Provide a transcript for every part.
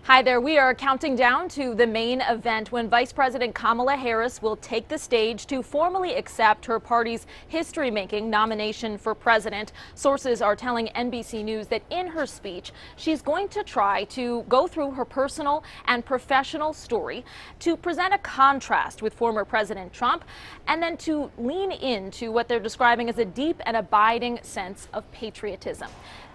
Hi there. We are counting down to the main event when Vice President Kamala Harris will take the stage to formally accept her party's history-making nomination for president. Sources are telling NBC News that in her speech, she's going to try to go through her personal and professional story to present a contrast with former President Trump and then to lean into what they're describing as a deep and abiding sense of patriotism.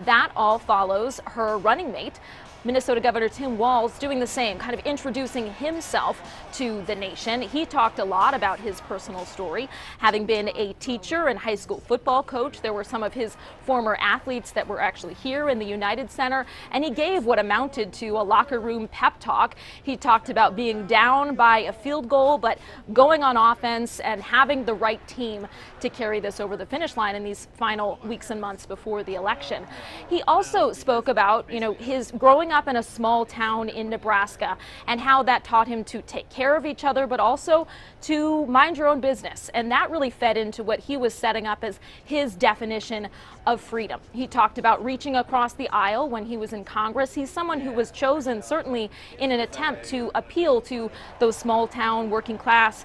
That all follows her running mate, Minnesota Governor Tim Walz, doing the same, kind of introducing himself to the nation. He talked a lot about his personal story, having been a teacher and high school football coach. There were some of his former athletes that were actually here in the United Center, and he gave what amounted to a locker room pep talk. He talked about being down by a field goal, but going on offense and having the right team to carry this over the finish line in these final weeks and months before the election. He also spoke about, his growing up in a small town in Nebraska and how that taught him to take care of each other, but also to mind your own business. And that really fed into what he was setting up as his definition of freedom. He talked about reaching across the aisle when he was in Congress. He's someone who was chosen certainly in an attempt to appeal to those small town, working class,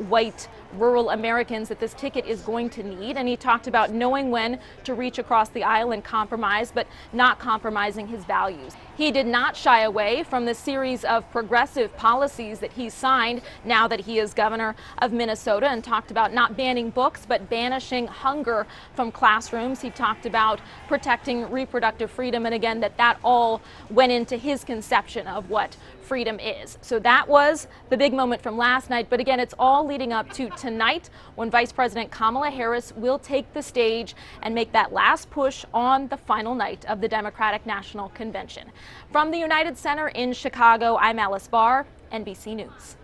white, rural Americans that this ticket is going to need. And he talked about knowing when to reach across the aisle and compromise, but not compromising his values. He did not shy away from the series of progressive policies that he signed now that he is governor of Minnesota, and talked about not banning books, but banishing hunger from classrooms. He talked about protecting reproductive freedom, and again, that all went into his conception of what freedom is. So that was the big moment from last night. But again, it's all leading up to tonight when Vice President Kamala Harris will take the stage and make that last push on the final night of the Democratic National Convention. From the United Center in Chicago, I'm Alice Barr, NBC News.